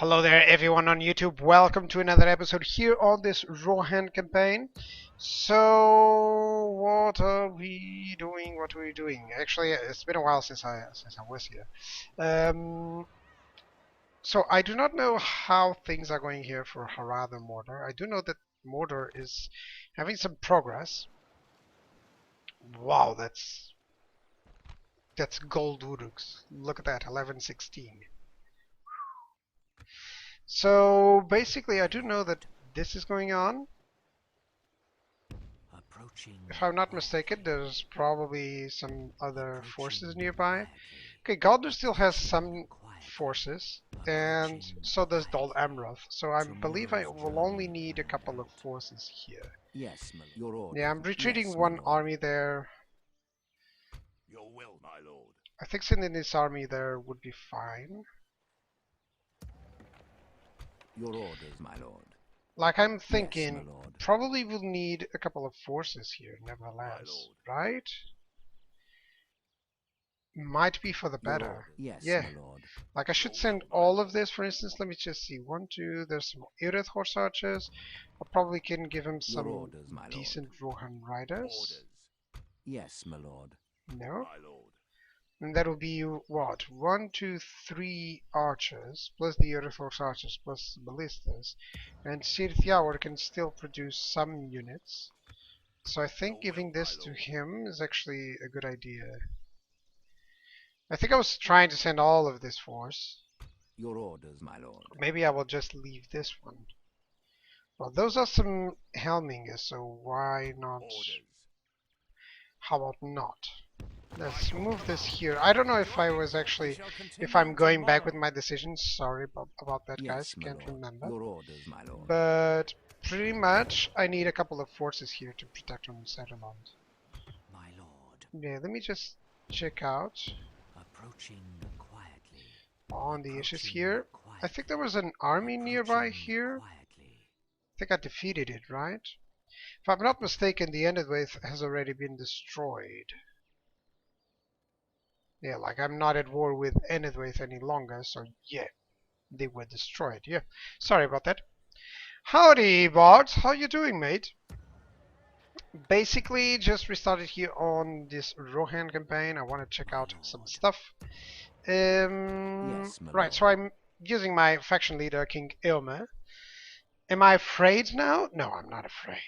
Hello there everyone on YouTube, welcome to another episode here on this Rohan campaign. So what are we doing? Actually, it's been a while since I was here. So I do not know how things are going here for Harada Mortar. I do know that Mortar is having some progress. Wow, that's gold uruks. Look at that, 1116. So basically, I do know that this is going on. If I'm not mistaken, there's probably some other forces nearby. Okay, Galdur still has some forces, and so does Dol Amroth. So I believe I will only need a couple of forces here. Yes, your order. Yeah, I'm retreating one army there. Your will, my lord. I think sending this army there would be fine. Your orders, my lord. Like I'm Yes, thinking, my lord. probably we'll need a couple of forces here, nevertheless, right? Might be for the Your better. order. Yes, Yeah. my lord. Like I should send all of this, for instance. Let me just see. 1, 2. There's some Irith horse archers. I probably can give him Your some orders, my lord. decent Rohan riders. Orders, Yes, my lord. No, my lord. and that will be what? 1, 2, 3 archers plus the Irith horse archers plus ballistas, and Sirith Yawer can still produce some units. So I think giving this to him is actually a good idea. I think I was trying to send all of this force. Your orders, my lord. Maybe I will just leave this one. Well, those are some Helmingers, so why not? Orders. How about not? Let's move this here. I don't know if I was actually, if I'm going back with my decisions. Sorry about that, guys. Yes, my Can't lord. remember. Your orders, my lord. But pretty much, I need a couple of forces here to protect on Settlement. My lord. Yeah, let me just check out Approaching quietly. on the issues here. I think there was an army nearby here. I think I defeated it, right? If I'm not mistaken, the Endedwaith has already been destroyed. Yeah, like I'm not at war with Endedwaith any longer, so yeah, they were destroyed. Yeah, sorry about that. Howdy, Bart. How you doing, mate? Basically, just restarted here on this Rohan campaign. I want to check out some stuff. Yes, my Right, lord. so I'm using my faction leader, King Ilma. Am I afraid now? No, I'm not afraid.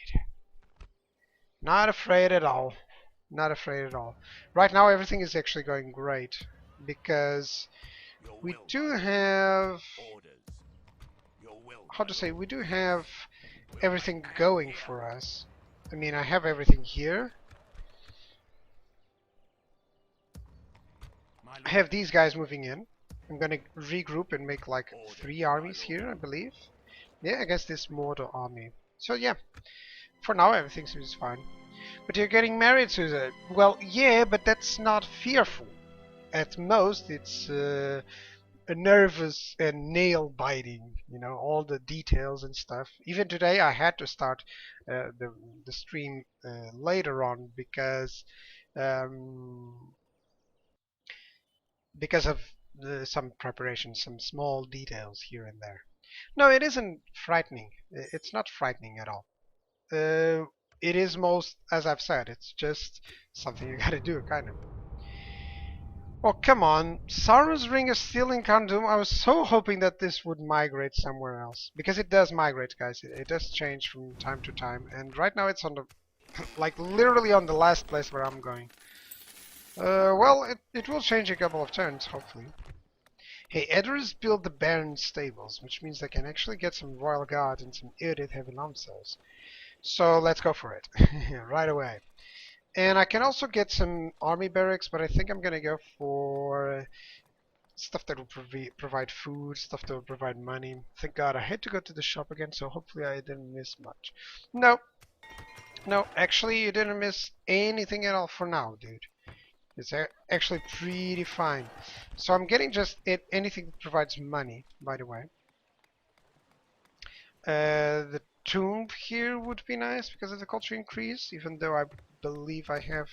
Not afraid at all. Not afraid at all. Right now, everything is actually going great because Your we will, do my have, orders. Your will, how my to say, lord. we do have Will everything I going hear? for us. I mean, I have everything here. My I lord. have these guys moving in. I'm gonna regroup and make like Orders, 3 my armies lord. here, I believe. Yeah, against this mortal army. So yeah, for now everything seems fine. But you're getting married, Susan. Well, yeah, but that's not fearful. At most, it's a nervous and nail-biting. You know, all the details and stuff. Even today, I had to start the stream later on um, because of some preparation, some small details here and there. No, it isn't frightening. It's not frightening at all. It is most, as I've said, it's just something you gotta do, kind of. Oh, come on. Sauron's Ring is still in Kandum. I was so hoping that this would migrate somewhere else. Because it does migrate, guys. It does change from time to time. And right now it's on the, like, literally on the last place where I'm going. Well, it will change a couple of turns, hopefully. Hey, Edris built the Baron stables, which means they can actually get some Royal Guard and some Eodith heavy lancers. So let's go for it, right away. And I can also get some army barracks, but I think I'm gonna go for stuff that will provide food, stuff that will provide money. Thank God I had to go to the shop again, so hopefully I didn't miss much. No, no, actually you didn't miss anything at all for now, dude. It's actually pretty fine. So I'm getting just anything that provides money, by the way. The tomb here would be nice because of the culture increase, even though I believe I have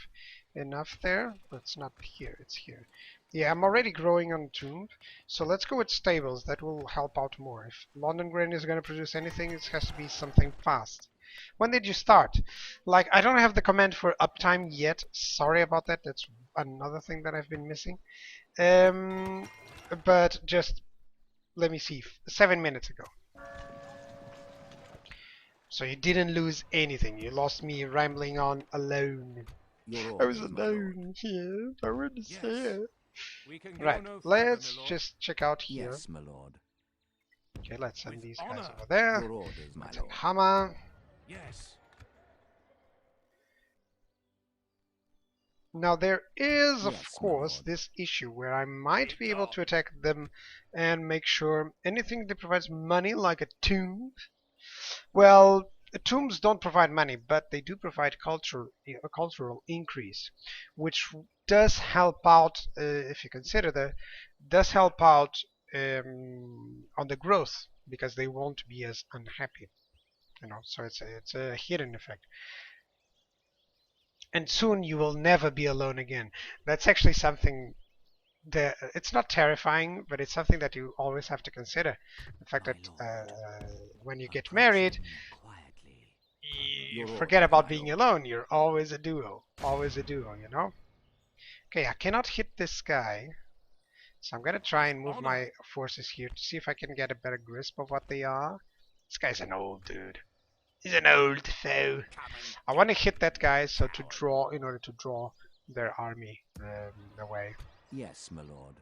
enough there. But it's not here, it's here. Yeah, I'm already growing on tomb, so let's go with stables. That will help out more. If London Grain is going to produce anything, it has to be something fast. When did you start? Like, I don't have the command for uptime yet. Sorry about that. That's another thing that I've been missing. But just let me see. 7 minutes ago. So you didn't lose anything. You lost me rambling on alone. Your I was orders, my lord. alone here. I wouldn't say it. We can go Right. no further, Let's my lord. just check out here. Yes, my lord. Okay, let's send With these guys honor. over there. Your orders, my Let's send lord. Hama. Yes. Now there is, of Yes, my course, lord. this issue where I might be able Go. to attack them and make sure anything that provides money, like a tomb. Well, tombs don't provide money, but they do provide a cultural increase, which does help out, if you consider that, does help out on the growth because they won't be as unhappy. So it's a hidden effect. And soon you will never be alone again. That's actually something that it's not terrifying, but it's something that you always have to consider. The fact My that lord. when you get married, Approaching quietly. you Your forget orders, about my being lord. alone. You're always a duo. Always a duo, you know? Okay, I cannot hit this guy. So I'm gonna try and move Honor. my forces here to see if I can get a better grasp of what they are. This guy's an old dude. He's an old foe. Come and I want to hit that guy so to draw, in order to draw their army away. Yes, my lord.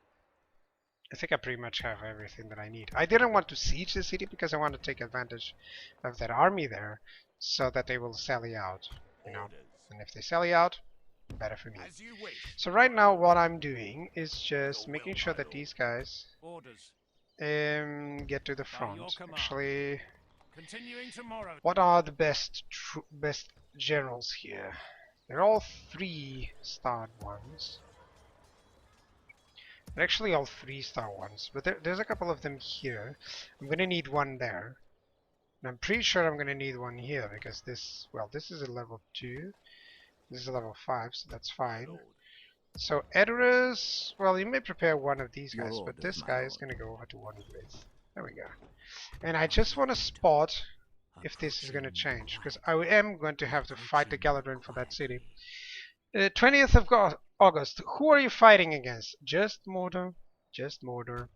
I think I pretty much have everything that I need. I didn't want to siege the city because I want to take advantage of that army there so that they will sally out, you know. orders. And if they sally out, better for me. As you wish. So right now what I'm doing is just Your making will, sure my that lord. these guys Orders. get to the By front. your command. Actually, Continuing tomorrow. what are the best generals here? They're all 3-starred ones. They're actually all 3-star ones, but there's a couple of them here. I'm gonna need one there. And I'm pretty sure I'm gonna need one here because this is a level 2. This is a level 5, so that's My fine. lord. So Edorus, well, you may prepare one of these Your guys, but orders, this my guy is lord. gonna go over to one with. There we go. And I just want to spot if this is going to Approaching change, because quietly. I am going to have to fight the Approaching Galadrin for that city. quietly. 20th of August. Who are you fighting against? Just Mordor. Just Mordor.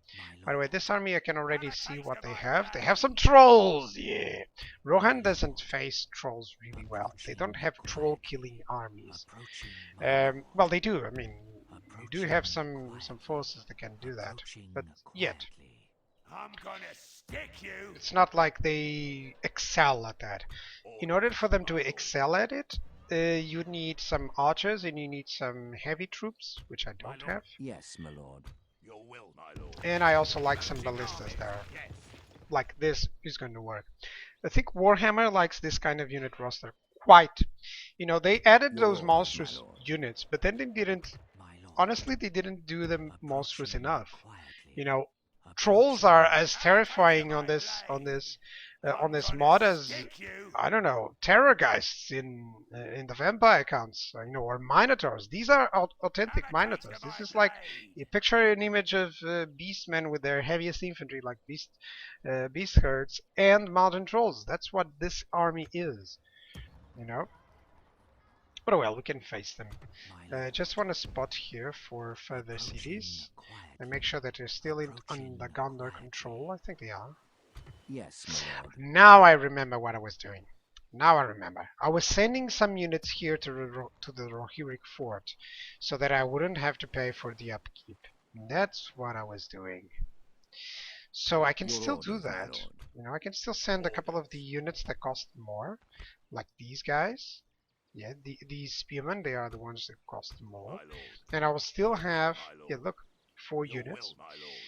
My By the way, lord. this army I can already Have a see taste what of they my have. They wrath. have some trolls. Yeah. Rohan doesn't face trolls really well. They don't have troll-killing armies. Approaching my lord. Well, they do. I mean, you do have Approaching some quietly. forces that can do that, Approaching but yet. quietly. I'm gonna stick you. It's not like they excel at that. In order for them to my lord. excel at it, you need some archers and you need some heavy troops, which I My don't lord. have. Yes, my lord. Your will, my lord. And I also like some Mounting ballistas armies. there. Yes. Like this is going to work. I think Warhammer likes this kind of unit roster quite. They added Your those orders, monstrous my lord. units, but then they didn't. My lord. Honestly, they didn't do them monstrous Approaching enough. quietly. Trolls are as Have a terrifying taste of on my this blade. on this I'm mod gonna as stick you. I don't know, terrorgeists in the vampire counts, or minotaurs. These are authentic Have a taste minotaurs. of This my is like blade. you picture an image of beastmen with their heaviest infantry, like beast herds and mountain trolls. That's what this army is, you know. But well, we can face them. My lord. Just want to spot here for further cities and make sure that they're still under Gondor control. I think they are. Yes, my lord. Now I remember what I was doing. Now I remember. I was sending some units here to the Rohirric fort so that I wouldn't have to pay for the upkeep. That's what I was doing. So I can Your still do orders, my that. lord. I can still send a couple of the units that cost more, like these guys. Yeah, these spearmen, they are the ones that cost more. My lord. And I will still have, My lord. yeah, look, 4 Your units. will, my lord.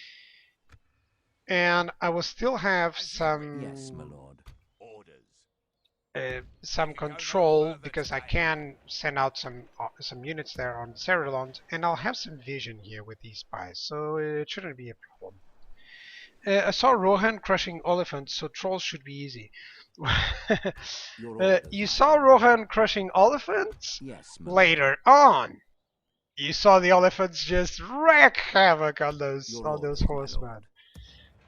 And I will still have As you some Yes, my lord. Orders. some We can go no control further because I today. can send out some units there on Cerulean, and I'll have some vision here with these spies, so it shouldn't be a problem. I saw Rohan crushing elephants, so trolls should be easy. Your orders, You my saw lord. Rohan crushing elephants Yes, my lord. later on. You saw the elephants just wreak havoc on those Your horsemen. orders, my lord.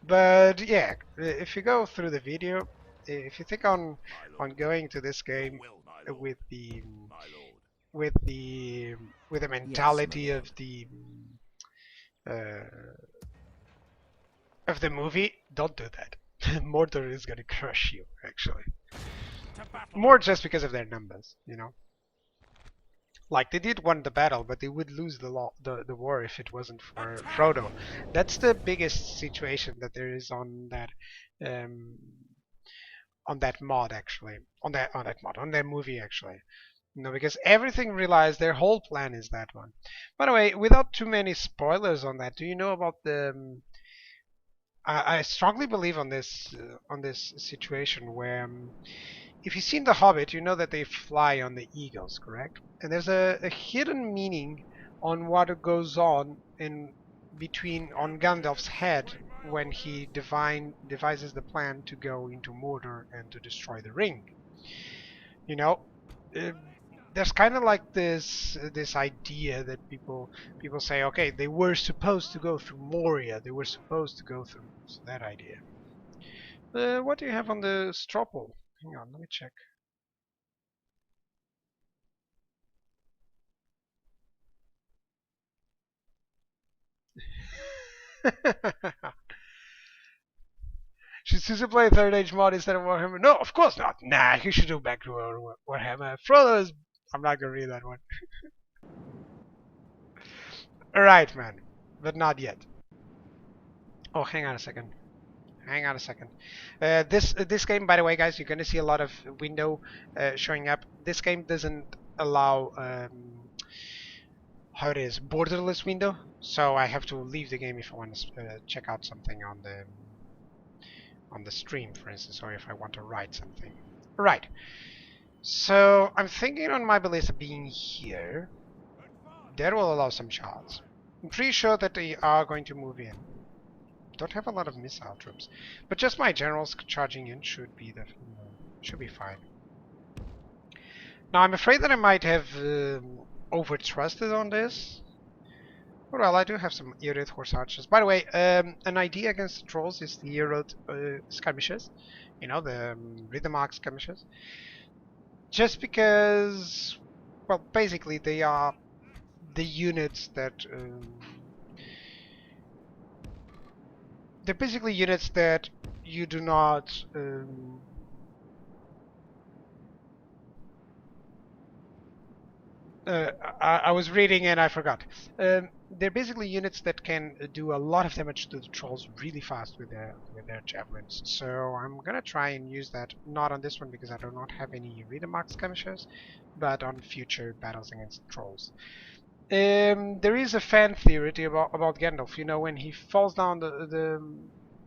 But yeah, if you go through the video, if you think on My lord. going to this Your game will, my lord. with the My lord. with the with the Yes, my mentality lord. uh, of the movie, don't do that. Mordor is gonna crush you, actually. To battle. More just because of their numbers, you know. Like they did win the battle, but they would lose the war if it wasn't for Attack! Frodo. That's the biggest situation that there is um, on that mod actually, on that movie actually. You know, because everything relies, their whole plan is that one. By the way, without too many spoilers on that, do you know about the? I strongly believe on this situation where if you've seen The Hobbit, you know that they fly on the eagles, correct? And there's a hidden meaning on what goes on in between on Gandalf's head when he devises the plan to go into Mordor and to destroy the ring. You know, uh, there's kind of like this idea that people say, okay, they were supposed to go through Moria, they were supposed to go through that idea. What do you have on the Stropple? Hang on, let me check. Should Susa play Third Age mod instead of Warhammer? No, of course not. Nah, he should go back to Warhammer. Frodo is... I'm not gonna read that one. Alright, man. But not yet. Oh, hang on a second. Hang on a second. This game, by the way, guys, you're gonna see a lot of window showing up. This game doesn't allow how it is borderless window, so I have to leave the game if I want to check out something on the stream, for instance, or if I want to write something. Right. So I'm thinking on my ballista being here. That will allow some shots. I'm pretty sure that they are going to move in. Don't have a lot of missile troops, but just my generals charging in should be fine. Now I'm afraid that I might have over-trusted on this. Well, I do have some Earth horse archers. By the way, an idea against the trolls is the Earth skirmishes. You know, the rhythm arc skirmishes. Just because, well, basically they are the units that they're basically units that you do not I was reading and I forgot. They're basically units that can do a lot of damage to the trolls really fast with their javelins. So I'm gonna try and use that not on this one because I do not have any rhythm arc skirmishers, but on future battles against trolls. There is a fan theory about Gandalf. You know, when he falls down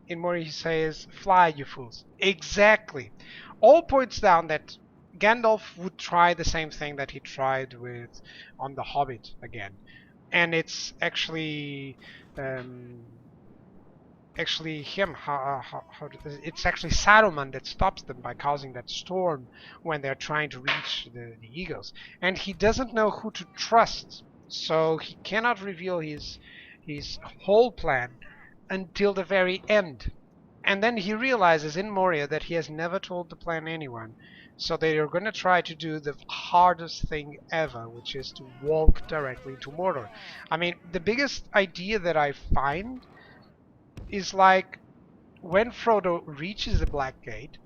in Moria, he says, "Fly, you fools!" Exactly. All points down that Gandalf would try the same thing that he tried with on The Hobbit again, and it's actually him. It's actually Saruman that stops them by causing that storm when they're trying to reach the eagles, and he doesn't know who to trust, so he cannot reveal his whole plan until the very end. And then he realizes in Moria that he has never told the plan anyone. So they are going to try to do the hardest thing ever, which is to walk directly into Mordor. I mean, the biggest idea that I find is like when Frodo reaches the Black Gate,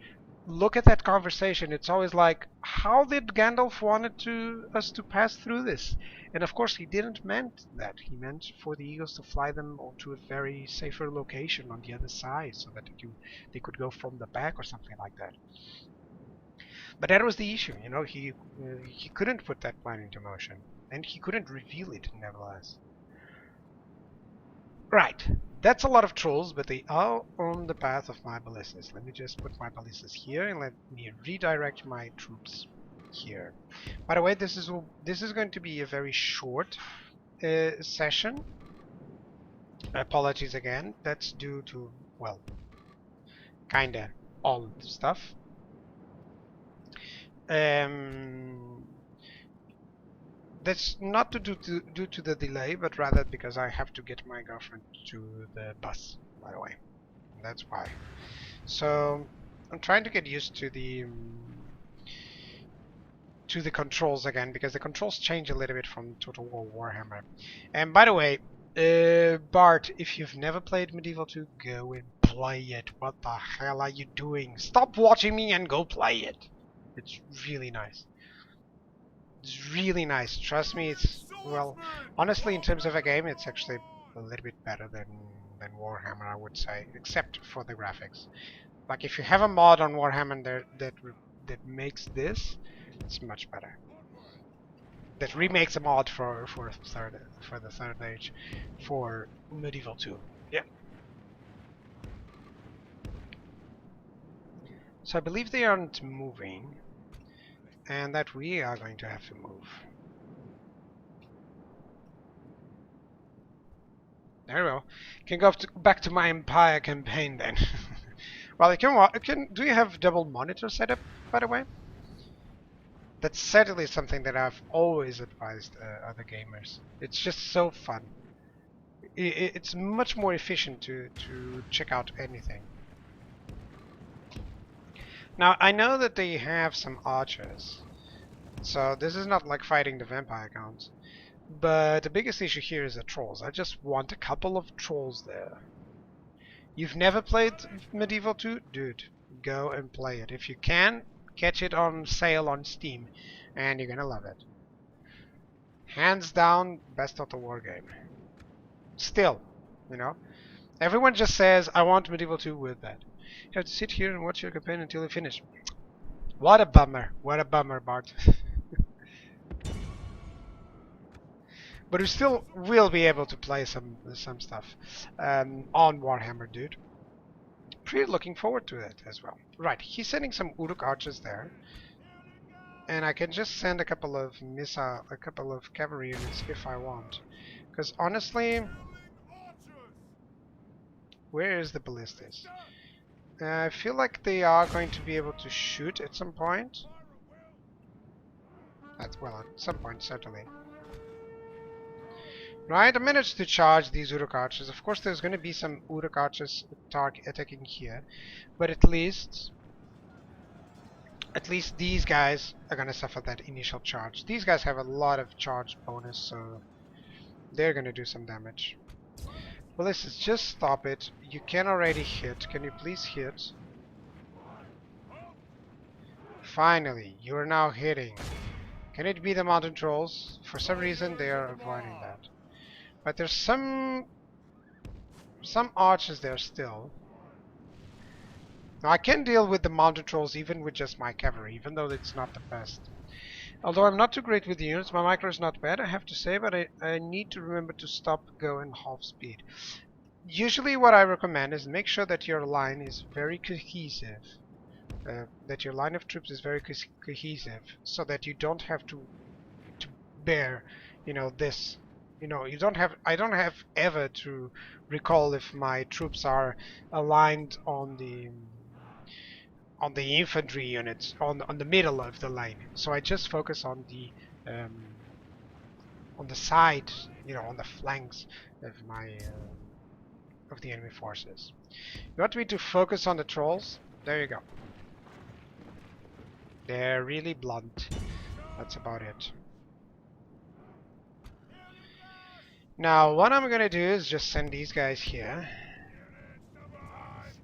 look at that conversation. It's always like, how did Gandalf wanted us to pass through this? And of course, he didn't meant that. He meant for the eagles to fly them to a very safer location on the other side, so that they could go from the back or something like that. But that was the issue, you know. He couldn't put that plan into motion, and he couldn't reveal it, nevertheless. Right. That's a lot of trolls, but they are on the path of my ballistas. Let me just put my ballistas here and let me redirect my troops here. By the way, this is going to be a very short session. Apologies again. That's due to, well, kinda all the stuff. That's not due to the delay, but rather because I have to get my girlfriend to the bus, by the way. That's why. So I'm trying to get used to the controls again, because the controls change a little bit from Total War Warhammer. And by the way, Bart, if you've never played Medieval 2, go and play it. What the hell are you doing? Stop watching me and go play it. It's really nice. It's really nice. Trust me, it's, well, honestly, in terms of a game, it's actually a little bit better than Warhammer, I would say, except for the graphics. Like, if you have a mod on Warhammer that makes this, it's much better. That remakes a mod for the Third Age for Medieval 2. Yeah. So I believe they aren't moving, and that we are going to have to move. There we go. Can go back to my Empire campaign then. Well, do you have double monitor setup, by the way? That's certainly something that I've always advised other gamers. It's just so fun. It's much more efficient to check out anything. Now, I know that they have some archers, so this is not like fighting the vampire counts. But the biggest issue here is the trolls. I just want a couple of trolls there. You've never played Medieval 2? Dude, go and play it. If you can, catch it on sale on Steam, and you're gonna love it. Hands down, best Total War game. Still, you know, everyone just says, I want Medieval 2 with that. You have to sit here and watch your campaign until you finish. What a bummer. What a bummer, Bart. But we still will be able to play some stuff on Warhammer, dude. Pretty looking forward to it as well. Right, he's sending some Uruk archers there, and I can just send a couple of cavalry units if I want. Because honestly, where is the ballistas? I feel like they are going to be able to shoot at some point. Well, at some point certainly. Right, I managed to charge these Uruk archers. Of course, there's going to be some Uruk archers attacking here, but at least these guys are going to suffer that initial charge. These guys have a lot of charge bonus, so they're going to do some damage. Well, let's just stop it. You can already hit. Can you please hit? Finally, you are now hitting. Can it be the mountain trolls? For some reason, they are avoiding that. But there's some archers there still. Now I can deal with the mountain trolls even with just my cavalry, even though it's not the best. Although I'm not too great with the units, my micro is not bad, I have to say, but I need to remember to stop, go, and half speed. Usually what I recommend is make sure that your line is very cohesive. That your line of troops is very cohesive, so that you don't have to bear, you know, this. You know, I don't have ever to recall if my troops are aligned on the infantry units on the middle of the line. So I just focus on the side, you know, on the flanks of my of the enemy forces. You want me to focus on the trolls? There you go. They're really blunt. That's about it. Now, what I'm gonna do is just send these guys here.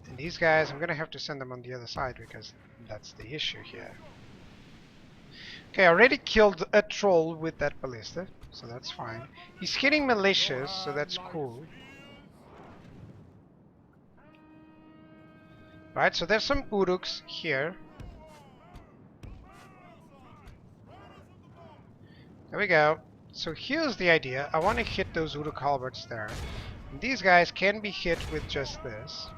And these guys, I'm gonna have to send them on the other side because that's the issue here. Okay, I already killed a troll with that ballista, so that's fine. He's hitting militias, so that's cool. Right, so there's some Uruks here. There we go. So here's the idea. I want to hit those Uruk halberds there. And these guys can be hit with just this.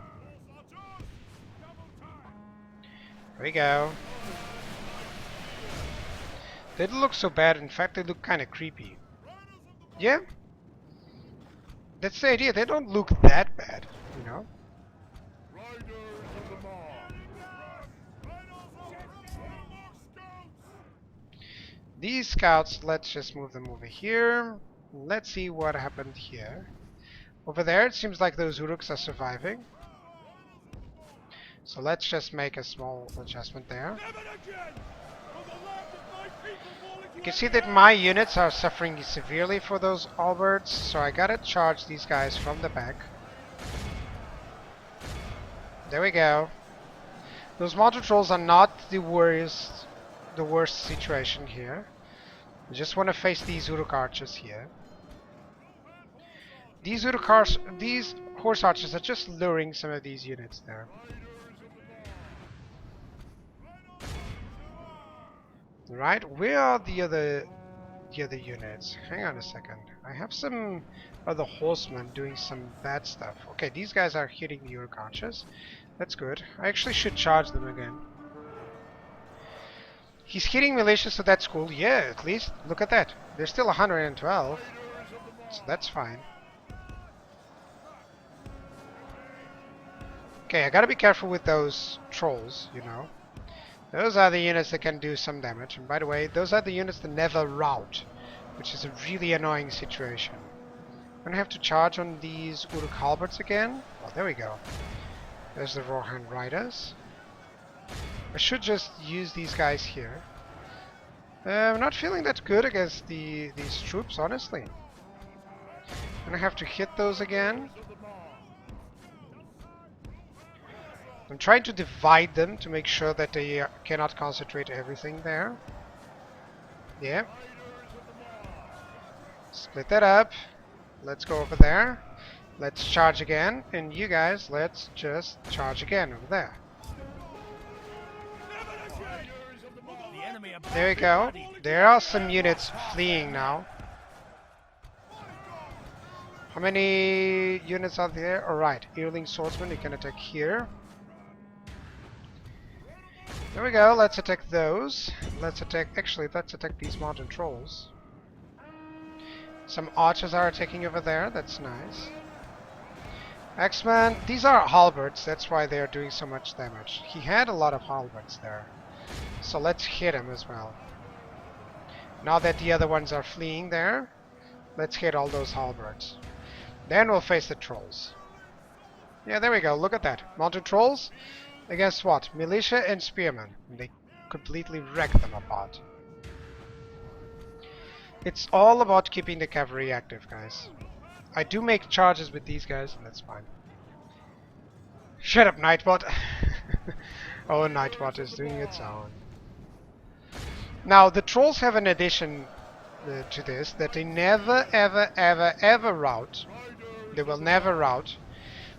There we go. They don't look so bad. In fact, they look kind of creepy. Yeah? That's the idea. They don't look that bad, you know? These scouts, let's just move them over here. Let's see what happened here. Over there, it seems like those Uruks are surviving. So let's just make a small adjustment there. You can see that my units are suffering severely for those Alberts, so I gotta charge these guys from the back. There we go. Those mortar trolls are not the worst situation here. I just want to face these Uruk archers here. These horse archers are just luring some of these units there. Right, where are the other units? Hang on a second. I have some other horsemen doing some bad stuff. Okay, these guys are hitting the Uruk archers. That's good. I actually should charge them again. He's hitting militia, so that's cool. Yeah, at least look at that. There's still 112, so that's fine. Okay, I gotta be careful with those trolls, you know. Those are the units that can do some damage. And by the way, those are the units that never rout, which is a really annoying situation. I'm gonna have to charge on these Uruk halberds again. Oh, there we go. There's the Rohan riders. I should just use these guys here. I'm not feeling that good against these troops, honestly. I'm gonna have to hit those again. I'm trying to divide them to make sure that they cannot concentrate everything there. Yeah. Split that up. Let's go over there. Let's charge again. And you guys, let's just charge again over there. There we go. There are some units fleeing now. How many units are there? Alright, Earling Swordsman, you can attack here. There we go, let's attack those. Let's attack these mountain trolls. Some archers are attacking over there, that's nice. Axeman, these are halberds, that's why they are doing so much damage. He had a lot of halberds there. So let's hit him as well. Now that the other ones are fleeing there, let's hit all those halberds. Then we'll face the trolls. Yeah, there we go, look at that. Mounted trolls against what? Militia and spearmen. They completely wreck them apart. It's all about keeping the cavalry active, guys. I do make charges with these guys, and that's fine. Shut up, Nightbot! Oh, Nightbot is doing its own. Now, the trolls have an addition to this, that they never, ever, ever, ever rout. They will never rout.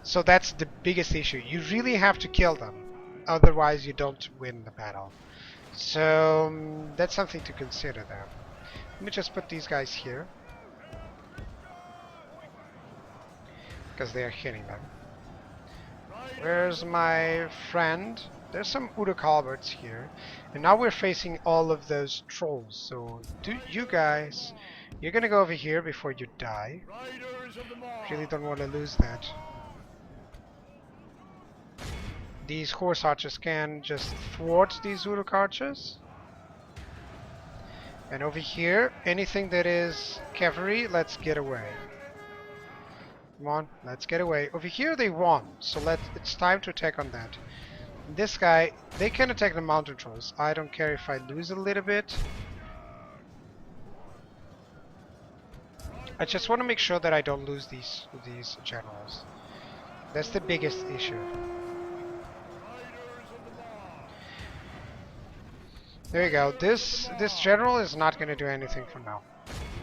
So that's the biggest issue. You really have to kill them. Otherwise, you don't win the battle. So, that's something to consider there. Let me just put these guys here. Because they are hitting them. Where's my friend? There's some Uruk halberds here. And now we're facing all of those trolls. So, you guys, you're gonna go over here before you die. Really don't want to lose that. These horse archers can just thwart these Uruk archers. And over here, anything that is cavalry, let's get away. Come on, let's get away. Over here they won, so it's time to attack on that. This guy, they can attack the mountain trolls. I don't care if I lose a little bit. I just want to make sure that I don't lose these generals. That's the biggest issue. There you go. This general is not going to do anything for now.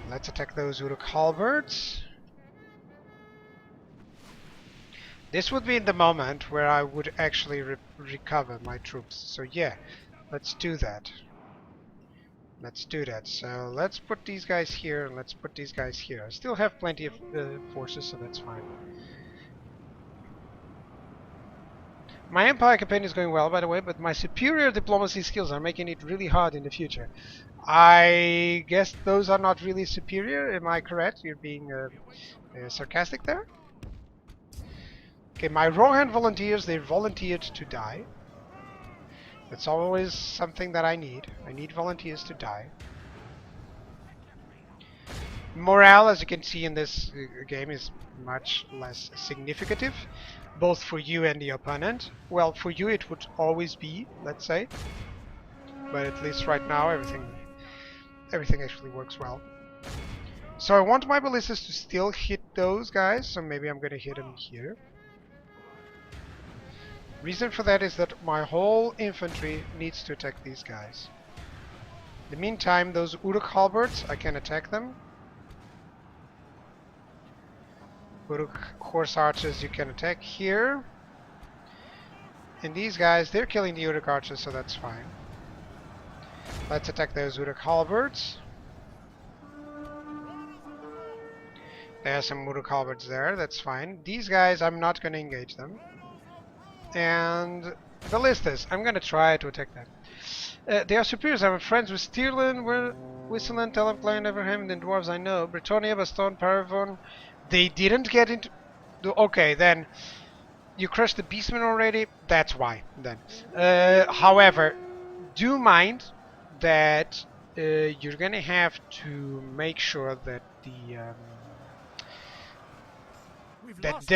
Let's attack those Uruk halberds. This would be the moment where I would actually recover my troops. So yeah, let's do that. Let's do that. So let's put these guys here and let's put these guys here. I still have plenty of forces, so that's fine. My Empire campaign is going well, by the way, but my superior diplomacy skills are making it really hard in the future. I guess those are not really superior, am I correct? You're being sarcastic there? Okay, my Rohan volunteers, they volunteered to die. That's always something that I need. I need volunteers to die. Morale, as you can see in this game, is much less significant, both for you and the opponent. Well, for you it would always be, let's say, but at least right now everything actually works well. So I want my ballistas to still hit those guys, so maybe I'm gonna hit them here. Reason for that is that my whole infantry needs to attack these guys. In the meantime, those Uruk halberds, I can attack them. Uruk horse archers you can attack here. And these guys, they're killing the Uruk archers, so that's fine. Let's attack those Uruk halberds. There are some Uruk halberds there, that's fine. These guys, I'm not going to engage them. And ballistas, I'm going to try to attack them. They are superiors. I'm friends with Stirland, Whistland, Telem, Everham, and Dwarves I know. Bretonia, Baston, Paravon. They didn't get into... Okay, then... You crushed the Beastmen already? That's why, then. However, do mind that you're going to have to make sure that that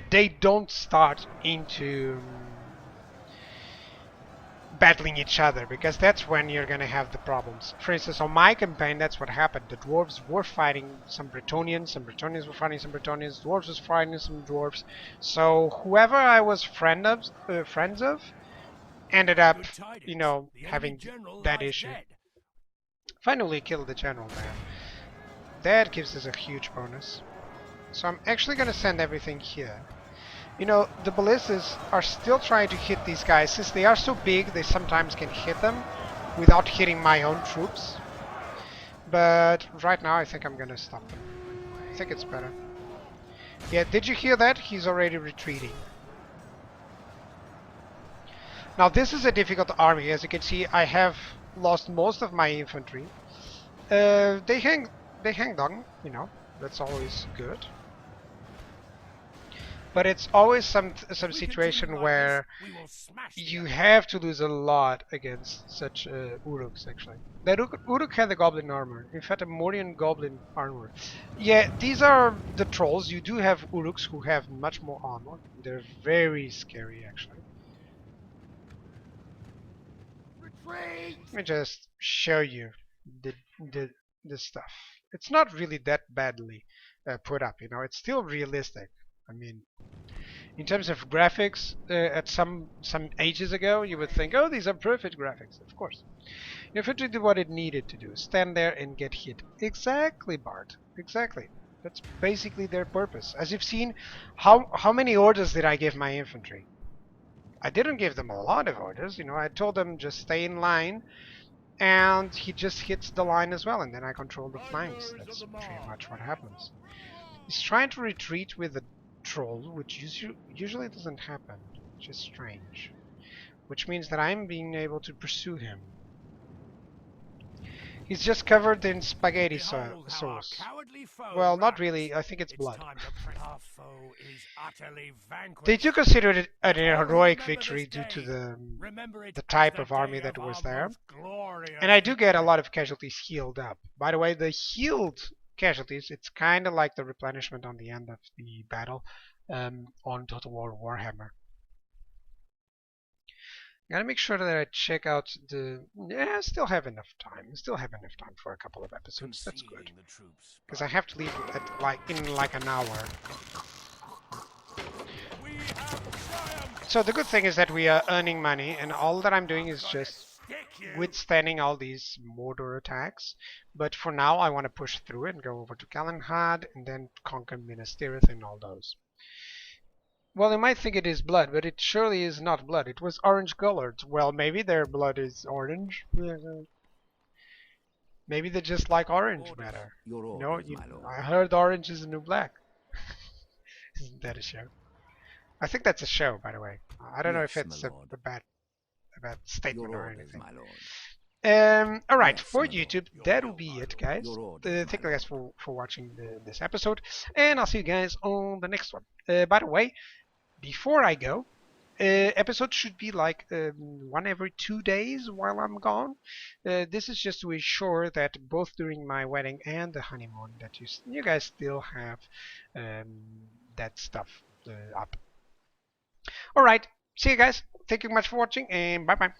they don't start into battling each other, because that's when you're gonna have the problems. For instance, on my campaign, that's what happened. The dwarves were fighting some Bretonians were fighting some Bretonians, dwarves was fighting some dwarves. So whoever I was friends of ended up, you know, having that issue. Finally killed the general there. That gives us a huge bonus. So I'm actually gonna send everything here. You know, the ballistas are still trying to hit these guys. Since they are so big, they sometimes can hit them without hitting my own troops. But right now, I think I'm gonna stop them. I think it's better. Yeah, did you hear that? He's already retreating. Now, this is a difficult army. As you can see, I have lost most of my infantry. They hang on, you know. That's always good. But it's always some situation where you have to lose a lot against such Uruks, actually. That Uruk had the goblin armor. In fact, a Morian goblin armor. Yeah, these are the trolls. You do have Uruks who have much more armor. They're very scary, actually. Let me just show you the stuff. It's not really that badly put up, you know. It's still realistic. I mean, in terms of graphics, at some ages ago, you would think, oh, these are perfect graphics. Of course. Infantry did what it needed to do. Stand there and get hit. Exactly, Bart. Exactly. That's basically their purpose. As you've seen, how many orders did I give my infantry? I didn't give them a lot of orders. You know, I told them just stay in line, and he just hits the line as well, and then I control the flanks. That's pretty much what happens. He's trying to retreat with the troll, which usually doesn't happen, which is strange. Which means that I'm being able to pursue him. He's just covered in spaghetti sauce. Well, not really. I think it's blood. They do consider it an heroic victory due to the type of army that was there. And I do get a lot of casualties healed up. By the way, the healed casualties, it's kind of like the replenishment on the end of the battle on Total War Warhammer. Gotta make sure that I check out the... Yeah, I still have enough time. I still have enough time for a couple of episodes. That's good. Because I have to leave at in like an hour. So the good thing is that we are earning money, and all that I'm doing is just withstanding all these mortar attacks. But for now, I want to push through and go over to Calenhad and then conquer Minas Tirith and all those. Well, you might think it is blood, but it surely is not blood. It was orange colored. Well, maybe their blood is orange. Maybe they just like orange better. No, I heard orange is the new black. Isn't that a show? I think that's a show, by the way. I don't know if it's a bad statement or anything. Alright, for YouTube, that'll be it, guys. Thank you guys for watching this episode, and I'll see you guys on the next one. By the way, before I go, Episodes should be like one every 2 days while I'm gone. This is just to ensure that both during my wedding and the honeymoon that you guys still have that stuff up. All right, see you guys. Thank you much for watching, and bye bye.